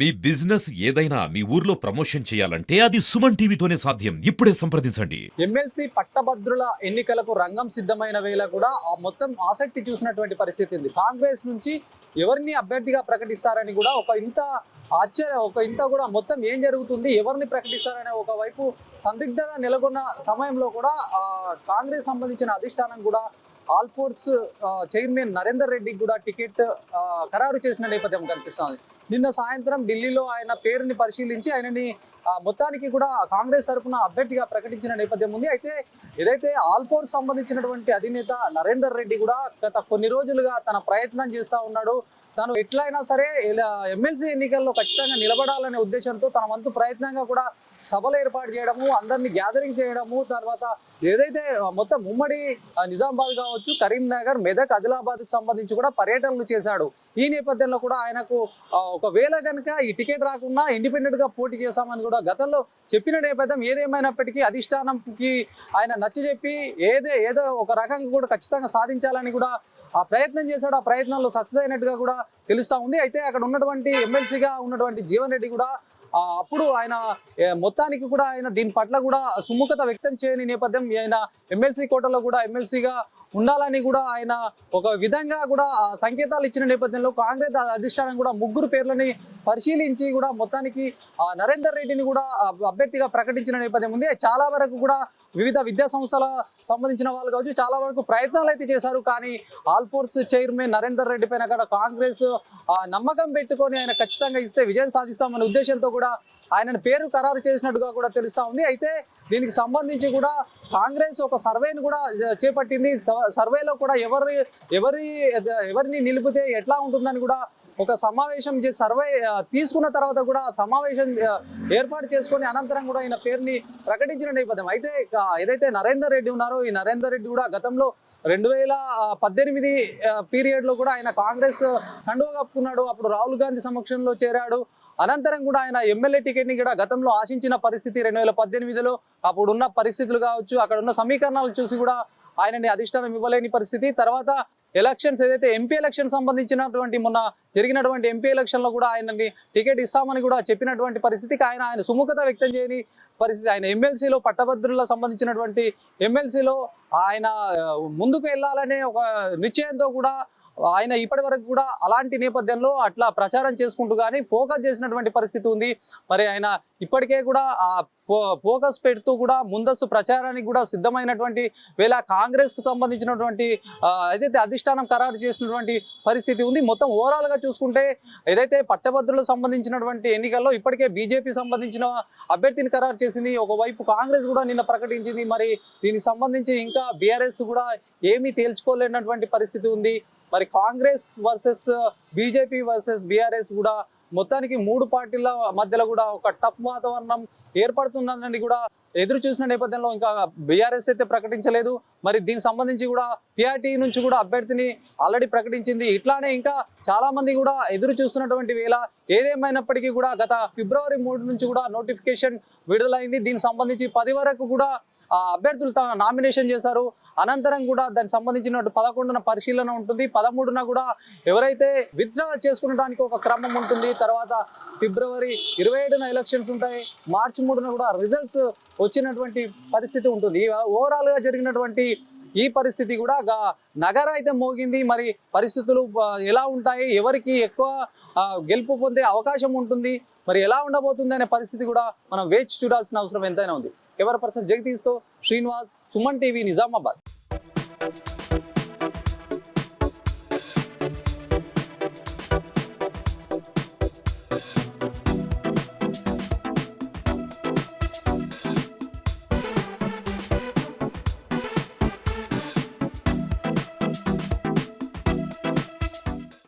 మీ business ఏదైనా మీ ఊర్లో promotion చేయాలంటే అది సుమన్ టీవీతోనే సాధ్యం. ఇప్పుడే సంప్రదించండి. ఎమ్మెల్సీ పట్టభద్రుల ఎన్నికలకు రంగం సిద్ధమైన వేళ కూడా ఆ మొత్తం ఆసక్తి చూసినటువంటి పరిస్థితి ఉంది. కాంగ్రెస్ నుంచి ఎవరిని అభ్యర్థిగా ప్రకటిస్తారని కూడా ఒక ఇంత కూడా మొత్తం ఏం జరుగుతుంది, ఎవరిని ప్రకటిస్తారనే ఒకవైపు సందిగ్ధత నెలకొన్న సమయంలో కూడా కాంగ్రెస్ సంబంధించిన అధిష్టానం కూడా ఆల్ఫోర్స్ చైర్మన్ నరేందర్ రెడ్డికి కూడా టికెట్ ఖరారు చేసిన నేపథ్యం కనిపిస్తుంది. నిన్న సాయంత్రం ఢిల్లీలో ఆయన పేరుని పరిశీలించి ఆయనని మొత్తానికి కూడా కాంగ్రెస్ తరఫున అభ్యర్థిగా ప్రకటించిన నేపథ్యం ఉంది. అయితే ఏదైతే ఆల్ఫోర్స్ సంబంధించినటువంటి అధినేత నరేందర్ రెడ్డి కూడా గత కొన్ని రోజులుగా తన ప్రయత్నం చేస్తూ ఉన్నాడు. తను ఎట్లయినా సరే ఎమ్మెల్సీ ఎన్నికల్లో ఖచ్చితంగా నిలబడాలనే ఉద్దేశంతో తన వంతు ప్రయత్నంగా కూడా సభలు ఏర్పాటు చేయడము, అందరినీ గ్యాదరింగ్ చేయడము, తర్వాత ఏదైతే మొత్తం ఉమ్మడి నిజామాబాద్ కావచ్చు, కరీంనగర్, మెదక్, ఆదిలాబాద్కి సంబంధించి కూడా పర్యటనలు చేశాడు. ఈ నేపథ్యంలో కూడా ఆయనకు ఒకవేళ కనుక ఈ టికెట్ రాకుండా ఇండిపెండెంట్గా పోటీ చేశామని కూడా గతంలో చెప్పిన నేపథ్యం ఏదేమైనప్పటికీ అధిష్టానంకి ఆయన నచ్చజెప్పి ఏదో ఒక రకంగా కూడా ఖచ్చితంగా సాధించాలని కూడా ఆ ప్రయత్నం చేశాడు. ఆ ప్రయత్నంలో సక్సెస్ అయినట్టుగా కూడా తెలుస్తూ ఉంది. అయితే అక్కడ ఉన్నటువంటి ఎమ్మెల్సీగా ఉన్నటువంటి జీవన్ రెడ్డి కూడా అప్పుడు ఆయన మొత్తానికి కూడా ఆయన దీని పట్ల కూడా సుముఖత వ్యక్తం చేయని నేపథ్యం, ఆయన ఎమ్మెల్సీ కోటలో కూడా ఎమ్మెల్సీగా ఉండాలని కూడా ఆయన ఒక విధంగా కూడా సంకేతాలు ఇచ్చిన నేపథ్యంలో కాంగ్రెస్ అధిష్టానం కూడా ముగ్గురు పేర్లని పరిశీలించి కూడా మొత్తానికి నరేందర్ రెడ్డిని కూడా అభ్యర్థిగా ప్రకటించిన నేపథ్యం ఉంది. చాలా వరకు కూడా వివిధ విద్యా సంస్థల సంబంధించిన వాళ్ళు కావచ్చు, చాలా వరకు ప్రయత్నాలు అయితే చేశారు. కానీ ఆల్ఫోర్స్ చైర్మన్ నరేందర్ రెడ్డి పైన కూడా కాంగ్రెస్ నమ్మకం పెట్టుకొని ఆయన ఖచ్చితంగా ఇస్తే విజయం సాధిస్తామనే ఉద్దేశంతో కూడా ఆయన పేరు ఖరారు చేసినట్టుగా కూడా తెలుస్తూ ఉంది. అయితే దీనికి సంబంధించి కూడా కాంగ్రెస్ ఒక సర్వేను కూడా చేపట్టింది. సర్వేలో కూడా ఎవరిని నిలిపితే ఎట్లా ఉంటుందని కూడా ఒక సమావేశం చేసి సర్వే తీసుకున్న తర్వాత కూడా సమావేశం ఏర్పాటు చేసుకొని అనంతరం కూడా ఆయన పేరుని ప్రకటించిన నేపథ్యం. అయితే ఏదైతే నరేందర్ రెడ్డి ఉన్నారో ఈ నరేందర్ రెడ్డి కూడా గతంలో 2018 పీరియడ్లో కూడా ఆయన కాంగ్రెస్ కండువా కప్పుకున్నాడు. అప్పుడు రాహుల్ గాంధీ సమక్షంలో చేరాడు. అనంతరం కూడా ఆయన ఎమ్మెల్యే టికెట్ని కూడా గతంలో ఆశించిన పరిస్థితి 2018లో అప్పుడు ఉన్న పరిస్థితులు కావచ్చు, అక్కడ ఉన్న సమీకరణాలు చూసి కూడా ఆయనని అధిష్టానం ఇవ్వలేని పరిస్థితి. తర్వాత ఎలక్షన్స్ ఏదైతే ఎంపీ ఎలక్షన్ సంబంధించినటువంటి మొన్న జరిగినటువంటి ఎంపీ ఎలక్షన్లో కూడా ఆయనని టికెట్ ఇస్తామని కూడా చెప్పినటువంటి పరిస్థితికి ఆయన సుముఖత వ్యక్తం చేయని పరిస్థితి. ఆయన ఎమ్మెల్సీలో పట్టభద్రుల సంబంధించినటువంటి ఎమ్మెల్సీలో ఆయన ముందుకు వెళ్ళాలనే ఒక నిశ్చయంతో కూడా ఆయన ఇప్పటి వరకు కూడా అలాంటి నేపథ్యంలో అట్లా ప్రచారం చేసుకుంటూ కానీ ఫోకస్ చేసినటువంటి పరిస్థితి ఉంది. మరి ఆయన ఇప్పటికే కూడా ఆ ఫోకస్ పెడుతూ కూడా ముందస్తు ప్రచారానికి కూడా సిద్ధమైనటువంటి వేళ కాంగ్రెస్కు సంబంధించినటువంటి ఏదైతే అధిష్టానం ఖరారు చేసినటువంటి పరిస్థితి ఉంది. మొత్తం ఓవరాల్గా చూసుకుంటే ఏదైతే పట్టభద్రులకు సంబంధించినటువంటి ఎన్నికల్లో ఇప్పటికే బీజేపీ సంబంధించిన అభ్యర్థిని ఖరారు చేసింది. ఒకవైపు కాంగ్రెస్ కూడా నిన్న ప్రకటించింది. మరి దీనికి సంబంధించి ఇంకా బీఆర్ఎస్ కూడా ఏమీ తేల్చుకోలేనటువంటి పరిస్థితి ఉంది. మరి Congress versus BJP versus BRS కూడా మొత్తానికి మూడు పార్టీల మధ్యలో కూడా ఒక టఫ్ వాతావరణం ఏర్పడుతుందని కూడా ఎదురు చూసిన నేపథ్యంలో ఇంకా బీఆర్ఎస్ అయితే ప్రకటించలేదు. మరి దీనికి సంబంధించి కూడా పిఆర్టీ నుంచి కూడా అభ్యర్థిని ఆల్రెడీ ప్రకటించింది. ఇట్లానే ఇంకా చాలా మంది కూడా ఎదురు చూస్తున్నటువంటి వేళ ఏదేమైనప్పటికీ కూడా గత ఫిబ్రవరి 3 నుంచి కూడా నోటిఫికేషన్ విడుదలైంది. దీనికి సంబంధించి 10 వరకు కూడా అభ్యర్థులు తమ నామినేషన్ చేశారు. అనంతరం కూడా దానికి సంబంధించిన 11న పరిశీలన ఉంటుంది. 13న కూడా ఎవరైతే విత్డ్రా చేసుకునడానికి ఒక క్రమం ఉంటుంది. తర్వాత ఫిబ్రవరి 27న ఎలక్షన్స్ ఉంటాయి. మార్చి 3న కూడా రిజల్ట్స్ వచ్చినటువంటి పరిస్థితి ఉంటుంది. ఓవరాల్గా జరిగినటువంటి ఈ పరిస్థితి కూడా నగర అయితే మోగింది. మరి పరిస్థితులు ఎలా ఉంటాయి, ఎవరికి ఎక్కువ గెలుపు పొందే అవకాశం ఉంటుంది, మరి ఎలా ఉండబోతుంది అనే పరిస్థితి కూడా మనం వేచి చూడాల్సిన అవసరం ఎంతైనా ఉంది. కెమెరా పర్సన్ జగదీష్తో శ్రీనివాస్, సుమన్ టీవీ, నిజామాబాద్.